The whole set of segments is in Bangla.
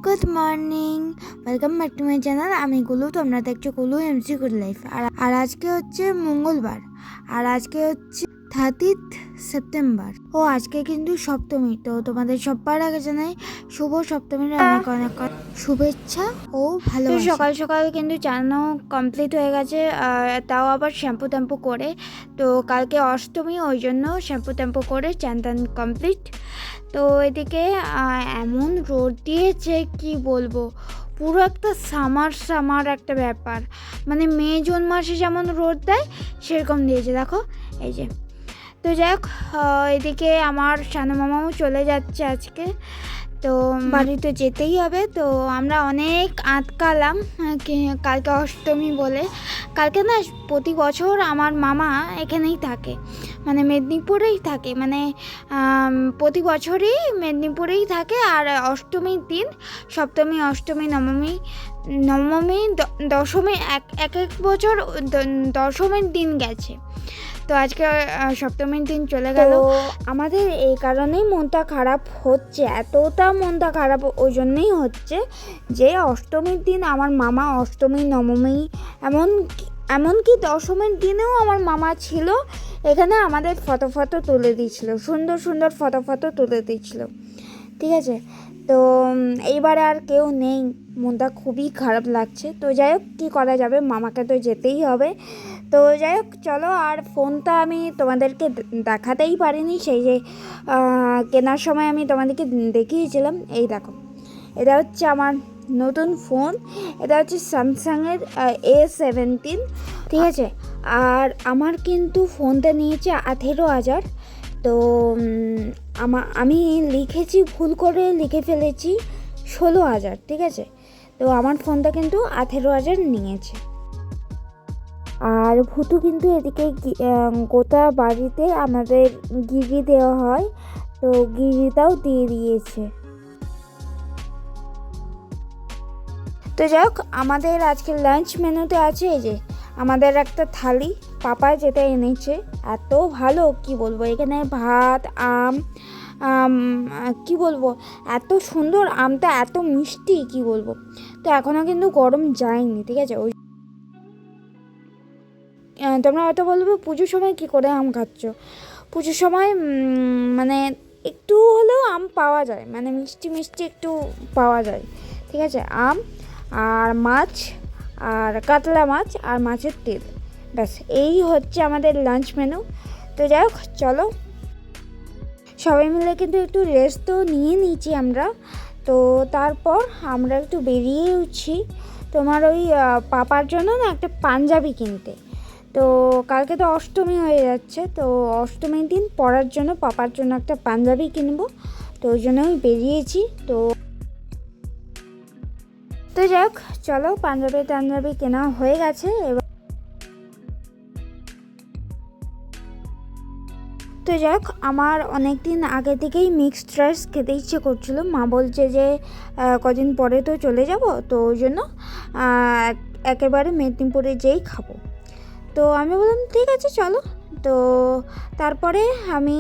Good morning, welcome back to my channel. আমি গুলু, তোমরা দেখছো গুলু এমসি গুড লাইফ। আর আজকে হচ্ছে মঙ্গলবার, আর আজকে হচ্ছে 30th সেপ্টেম্বর। আজকে কিন্তু সপ্তমী। তো তোমাদের সবার আগে জানাই শুভ সপ্তমীর অনেক অনেক শুভেচ্ছা ও ভালোবাসা। সকাল সকাল কিন্তু চানো কমপ্লিট হয়ে গেছে, তাও আবার শ্যাম্পু ট্যাম্পু করে। তো কালকে অষ্টমী, ওই জন্য শ্যাম্পু ট্যাম্পু করে চান টান কমপ্লিট। তো এদিকে এমন রোদ দিয়েছে কি বলবো, পুরো একটা সামার একটা ব্যাপার। মানে মে জুন মাসে যেমন রোদ দেয় সেরকম দিয়েছে, দেখো এই যে। তো যাই হোক, এদিকে আমার সানু মামাও চলে যাচ্ছে আজকে, তো বাড়িতে যেতেই হবে। তো আমরা অনেক আটকালাম কালকে অষ্টমী বলে। কালকে না, প্রতি বছর আমার মামা এখানেই থাকে, মানে মেদিনীপুরেই থাকে, মানে প্রতি বছরই মেদিনীপুরেই থাকে। আর অষ্টমীর দিন, সপ্তমী, অষ্টমী, নবমী, দশমী, এক বছর দশমীর দিন গেছে। তো আজকে সপ্তমীর দিন চলে গেল। আমাদের এই কারণেই মনটা খারাপ হচ্ছে, এতটা মনটা খারাপ ওই জন্যই হচ্ছে যে অষ্টমীর দিন আমার মামা, অষ্টমী, নবমী, এমনকি দশমীর দিনেও আমার মামা ছিল এখানে। আমাদের ফটো তুলে দিয়েছিল, সুন্দর ফটো তুলে দিয়েছিল, ঠিক আছে। তো এইবারে আর কেউ নেই, মনটা খুবই খারাপ লাগছে। তো যাই হোক, কী করা যাবে, মামাকে তো যেতেই হবে। তো যাই হোক, চলো। আর ফোনটা আমি তোমাদেরকে দেখাতেই পারিনি, সেই যে কেনার সময় আমি তোমাদেরকে দেখিয়েছিলাম। এই দেখো, এটা হচ্ছে আমার নতুন ফোন। এটা হচ্ছে স্যামসাংয়ের A17, ঠিক আছে। আর আমার কিন্তু ফোনটা নিয়েছে 18,000। তো আমি লিখেছি, ভুল করে লিখে ফেলেছি 16,000, ঠিক আছে। তো আমার ফোনটা কিন্তু 18,000 নিয়েছে। আর ভুতু কিন্তু এদিকে গোটা বাড়িতে আমাদের গিরি দেওয়া হয়, তো গিরিটাও দিয়ে দিয়েছে। তো যাই হোক, আমাদের আজকে লাঞ্চ মেনুতে আছে এই যে আমাদের একটা থালি, পাপা যেটা এনেছে, এত ভালো কি বলবো। এখানে ভাত, আম, কি বলবো, এত সুন্দর, আমটা এত মিষ্টি কি বলবো। তো এখনও কিন্তু গরম যায়নি, ঠিক আছে। ওই তোমরা হয়তো বলবে পুজোর সময় কি করে আম খাচ্ছ। পুজোর সময় মানে একটু হলেও আম পাওয়া যায়, মানে মিষ্টি একটু পাওয়া যায়, ঠিক আছে। আম আর মাছ, আর কাতলা মাছ, আর মাছের তেল, ব্যাস এই হচ্ছে আমাদের লাঞ্চ মেনু। তো যাই হোক, চলো সবাই মিলে কিন্তু একটু রেস্ট তো নিয়ে নিয়েছি আমরা। তো তারপর আমরা একটু বেরিয়ে উঠছি তোমার ওই পাপার জন্য না একটা পাঞ্জাবি কিনতে। তো কালকে তো অষ্টমী হয়ে যাচ্ছে, তো অষ্টমীর দিন পরার জন্য পাপার জন্য একটা পাঞ্জাবি কিনবো, তো ওই জন্য আমি বেরিয়েছি। তো যাই হোক, চলো, পাঞ্জাবি কেনা হয়ে গেছে এবার। তো যাই হোক, আমার অনেক দিন আগে থেকেই মিক্সড রাইস খেতে ইচ্ছে করছিল। মা বলছে যে কদিন পরে তো চলে যাব, তো ওই জন্য একেবারে মেদিনীপুরে যেই খাবো। তো আমি বললাম ঠিক আছে চলো। তো তারপরে আমি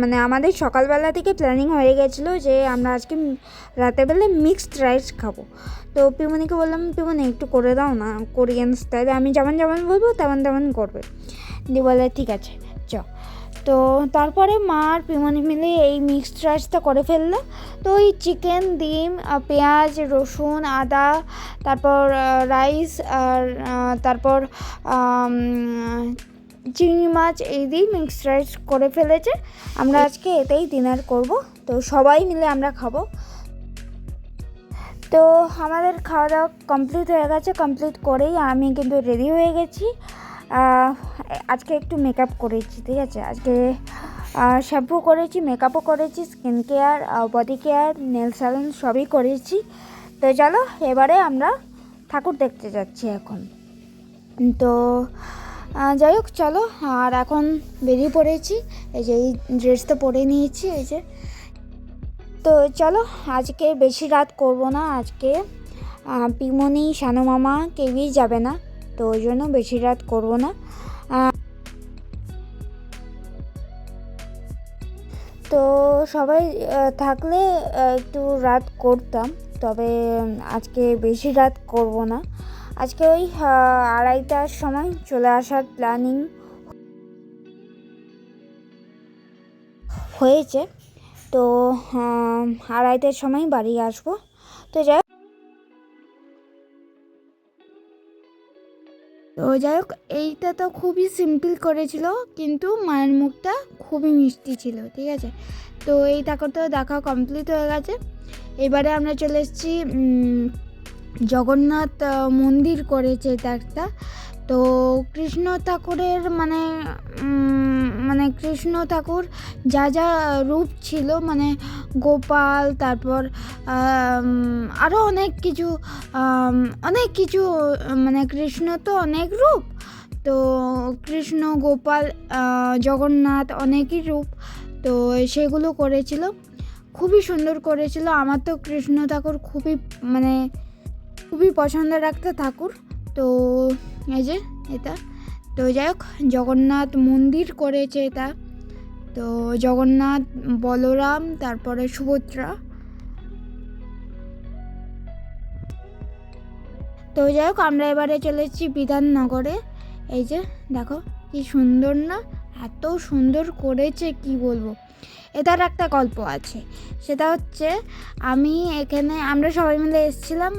মানে আমাদের সকালবেলা থেকে প্ল্যানিং হয়ে গেছিলো যে আমরা আজকে রাতেরবেলা মিক্সড রাইস খাবো। তো পিমনিকে বললাম, পিমনি একটু করে দাও না কোরিয়ান স্টাইলে, আমি যেমন করবো তেমন করবে। দিয়ে বলে ঠিক আছে চ। তো তারপরে মা আর পিমনি মিলে এই মিক্সড রাইসটা করে ফেললো। তো ওই চিকেন, ডিম, পেঁয়াজ, রসুন, আদা, তারপর রাইস, আর তারপর চিংড়ি মাছ, এই দিয়ে মিক্সড রাইস করে ফেলেছে। আমরা আজকে এতেই ডিনার করব, তো সবাই মিলে আমরা খাবো। তো আমাদের খাওয়া দাওয়া কমপ্লিট হয়ে গেছে, কমপ্লিট করেই আমি কিন্তু রেডি হয়ে গেছি। আজকে একটু মেকআপ করেছি, ঠিক আছে। আজকে শ্যাম্পু করেছি, মেকআপও করেছি, skin care, body care, nail salon সবই করেছি। তো চলো, এবারে আমরা ঠাকুর দেখতে যাচ্ছি এখন। তো যাই হোক, চলো। আর এখন বেরিয়ে পড়েছি, এই যে এই ড্রেসটা পরে নিয়েছি, এই যে। তো চলো, আজকে বেশি রাত করব না। আজকে পিমনি, শানু মামা কেউই যাবে না, তো ওই জন্য বেশি রাত করব না। তো সবাই থাকলে একটু রাত করতাম, তবে আজকে বেশি রাত করব না। আজকে ওই 2:30টার সময় চলে আসার প্ল্যানিং হয়েছে। তো 2:30টার সময় বাড়ি আসবো। তো যাই হোক এইটা তো খুবই সিম্পল করেছিল, কিন্তু মায়ের মুখটা খুবই মিষ্টি ছিল। ঠিক আছে, তো এই ঠাকুরটা দেখা কমপ্লিট হয়ে গেছে। এবারে আমরা চলে এসেছি জগন্নাথ মন্দির করেছে এটা একটা। তো কৃষ্ণ ঠাকুরের মানে কৃষ্ণ ঠাকুর যা যা রূপ ছিল, মানে গোপাল, তারপর আরও অনেক কিছু মানে কৃষ্ণ তো অনেক রূপ, তো কৃষ্ণ, গোপাল, জগন্নাথ অনেকই রূপ, তো সেগুলো করেছিল, খুবই সুন্দর করেছিল। আমার তো কৃষ্ণ ঠাকুর খুবই পছন্দের একটা ঠাকুর। তো এই যে এটা, তো যাই হোক জগন্নাথ মন্দির করেছে এটা। তো জগন্নাথ, বলরাম, তারপরে সুভদ্রা। তো যাই হোক আমরা এবারে চলে এসেছি বিধাননগরে। এই যে দেখো কি সুন্দর না, এত সুন্দর করেছে কি বলবো। এটার একটা গল্প আছে, সেটা হচ্ছে আমরা সবাই মিলে এসেছিলাম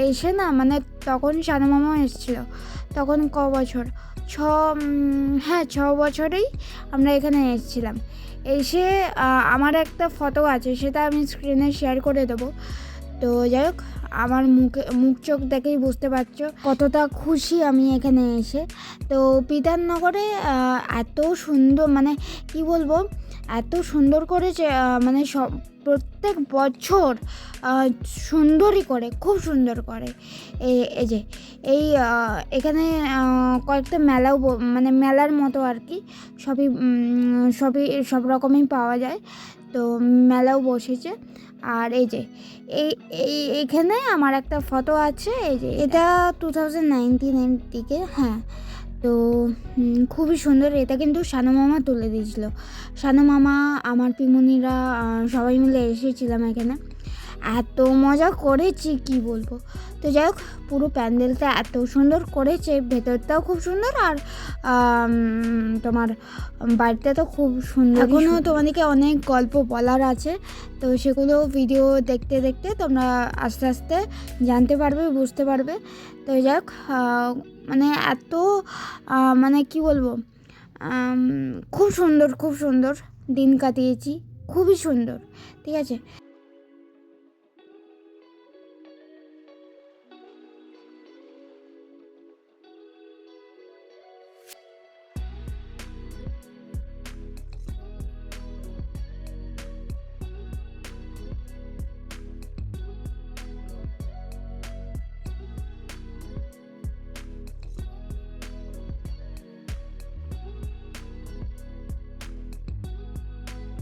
এসে না, মানে তখন শানু মামা এসেছিলো। তখন ক বছর, 6 বছরেই আমরা এখানে এসেছিলাম। এসে আমার একটা ফটো আছে, সেটা আমি স্ক্রিনে শেয়ার করে দেবো। তো যাই হোক আমার মুখ চোখ দেখেই বুঝতে পারছো কতটা খুশি আমি এখানে এসে। তো বিধাননগরে এত সুন্দর, মানে কি বলবো, এত সুন্দর করেছে, মানে প্রত্যেক বছর সুন্দরই করে, খুব সুন্দর করে। এই যে এখানে কয়েকটা মেলাও, মানে মেলার মতো আর কি, সব রকমই পাওয়া যায়। তো মেলাও বসেছে। আর এই যে এইখানে আমার একটা ফটো আছে, এই যে এটা 2019-এর দিকে। হ্যাঁ, তো খুবই সুন্দর। এটা কিন্তু শানু মামা তুলে দিয়েছিল। শানু মামা, আমার পিমুনিরা সবাই মিলে এসেছিলাম এখানে, এত মজা করেছি কি বলবো। তো যাই হোক পুরো প্যান্ডেলটা এত সুন্দর করেছে, ভেতরটাও খুব সুন্দর, আর তোমার বাড়িটা তো খুব সুন্দর। এখনও তোমাদেরকে অনেক গল্প বলার আছে, তো সেগুলো ভিডিও দেখতে দেখতে তোমরা আস্তে আস্তে জানতে পারবে, বুঝতে পারবে। তো যাই হোক মানে এত মানে কি বলবো, খুব সুন্দর দিন কাটিয়েছি, খুবই সুন্দর। ঠিক আছে,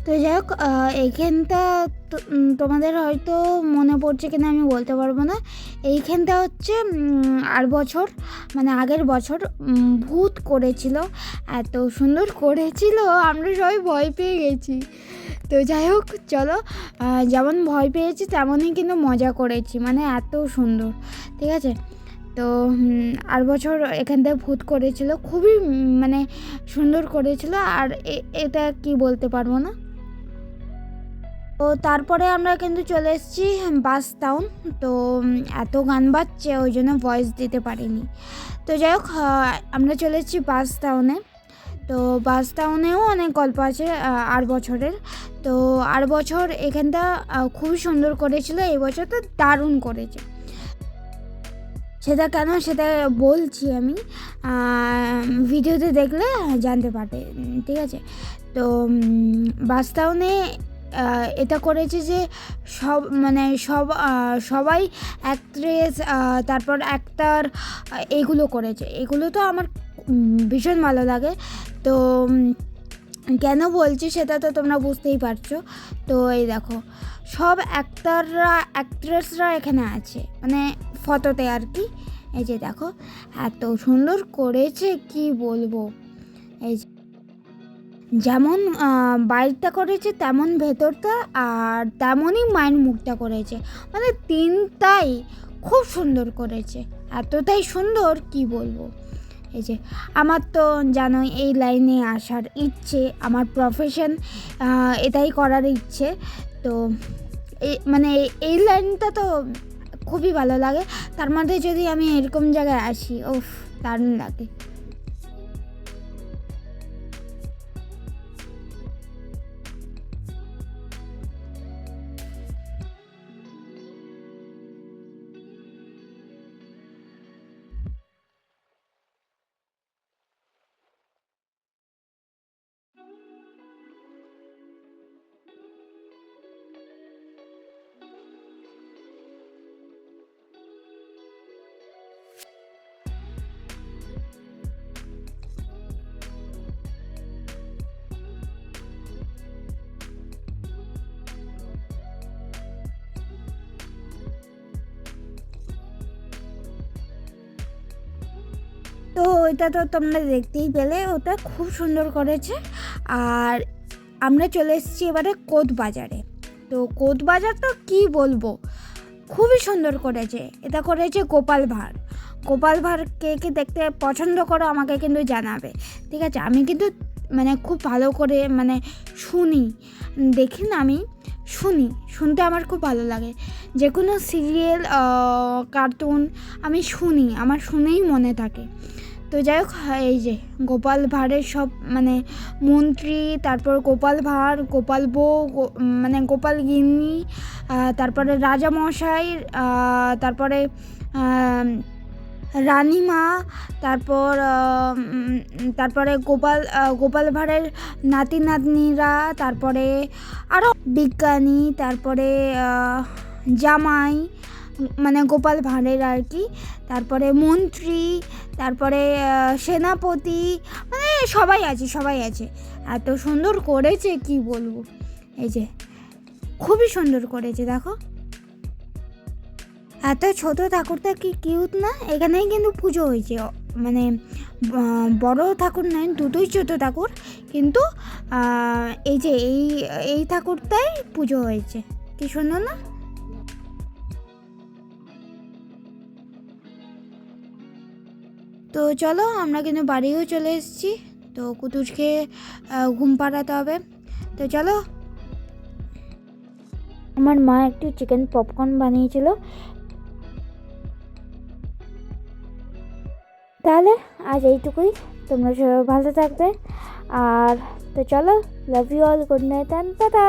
তো যাই হোক এইখানটা তোমাদের হয়তো মনে পড়ছে কিনা আমি বলতে পারবো না। এইখানটা হচ্ছে আগের বছর ভূত করেছিল, এত সুন্দর করেছিল, আমরা সবাই ভয় পেয়ে গেছি। তো যাই হোক চলো, যেমন ভয় পেয়েছি তেমনই কিন্তু মজা করেছি, মানে এত সুন্দর। ঠিক আছে, তো আর বছর এখানটায় ভূত করেছিল, খুবই মানে সুন্দর করেছিল। আর এটা কি বলতে পারবো না। তো তারপরে আমরা কিন্তু চলে এসেছি বাস টাউন। তো এত গান বাজছে, ওই জন্য ভয়েস দিতে পারিনি। তো যাই হোক আমরা চলে এসেছি বাস টাউনে। তো বাস টাউনেও অনেক গল্প আছে আর বছরের। তো আর বছর এখানটা খুবই সুন্দর করেছিল, এই বছর তো দারুণ করেছে। সেটা কেন সেটা বলছি আমি, ভিডিওতে দেখলে জানতে পারবে। ঠিক আছে, তো বাস টাউনে এটা করেছে যে সবাই অ্যাক্ট্রেস, তারপর অ্যাক্টর, এগুলো করেছে। এগুলো তো আমার ভীষণ ভালো লাগে। তো কেন বলছি সেটা তো তোমরা বুঝতেই পারছো। তো এই দেখো সব অ্যাক্ট্রেসরা এখানে আছে, মানে ফটোতে আর কি। এই যে দেখো এত সুন্দর করেছে কি বলবো। এই যে যেমন বাইরটা করেছে তেমন ভেতরটা, আর তেমনই মায়ের মুখটা করেছে, মানে তিনটাই খুব সুন্দর করেছে, এতটাই সুন্দর কি বলবো। এই যে আমার তো জানোই এই লাইনে আসার ইচ্ছে, আমার প্রফেশন এটাই করার ইচ্ছে। তো মানে এই লাইনটা তো খুবই ভালো লাগে, তার মধ্যে যদি আমি এরকম জায়গায় আসি, ওফ, দারুণ লাগে। তো ওইটা তো তোমরা দেখতেই পেলে, ওটা খুব সুন্দর করেছে। আর আমরা চলে এসেছি এবারে কোট বাজারে। তো কোট বাজার তো কী বলবো, খুবই সুন্দর করেছে। এটা করেছে গোপাল ভাঁড়। গোপাল ভাঁড় কে কে দেখতে পছন্দ করো আমাকে কিন্তু জানাবে, ঠিক আছে? আমি কিন্তু মানে খুব ভালো করে মানে শুনি, দেখি না, আমি শুনতে আমার খুব ভালো লাগে। যে কোনো সিরিয়াল, কার্টুন আমি শুনি, আমার শুনেই মনে থাকে। তো যাই হোক, এই যে গোপাল ভাঁড়ের সব মানে মন্ত্রী, তারপর গোপাল ভাঁড়, গোপাল বউ, মানে গোপাল গিন্নি, তারপরে রাজামশাই, তারপরে রানীমা, তারপর তারপরে গোপাল ভাঁড়ের নাতি নাতনিরা, তারপরে আরও বিজ্ঞানী, তারপরে জামাই, মানে গোপাল ভাঁড়ের আর কি, তারপরে মন্ত্রী, তারপরে সেনাপতি, মানে সবাই আছে। এত সুন্দর করেছে কি বলবো। এই যে খুবই সুন্দর করেছে, দেখো এত ছোট ঠাকুরটা কি কিউট না। এখানেই কিন্তু পুজো হয়েছে, মানে বড় ঠাকুর নয়, দুটোই ছোট ঠাকুর, কিন্তু এই যে এই ঠাকুরটাই পুজো হয়েছে, কি সুন্দর না। তো চলো, আমরা কিন্তু বাড়িও চলে এসেছি। তো কুতুসকে ঘুম পাড়াতে হবে। তো চলো, আমার মা একটু চিকেন পপকর্ন বানিয়েছিল। তাহলে আজ এইটুকুই, তোমরা সবাই ভালো থাকবে। আর তো চলো, love you all, good night and tata.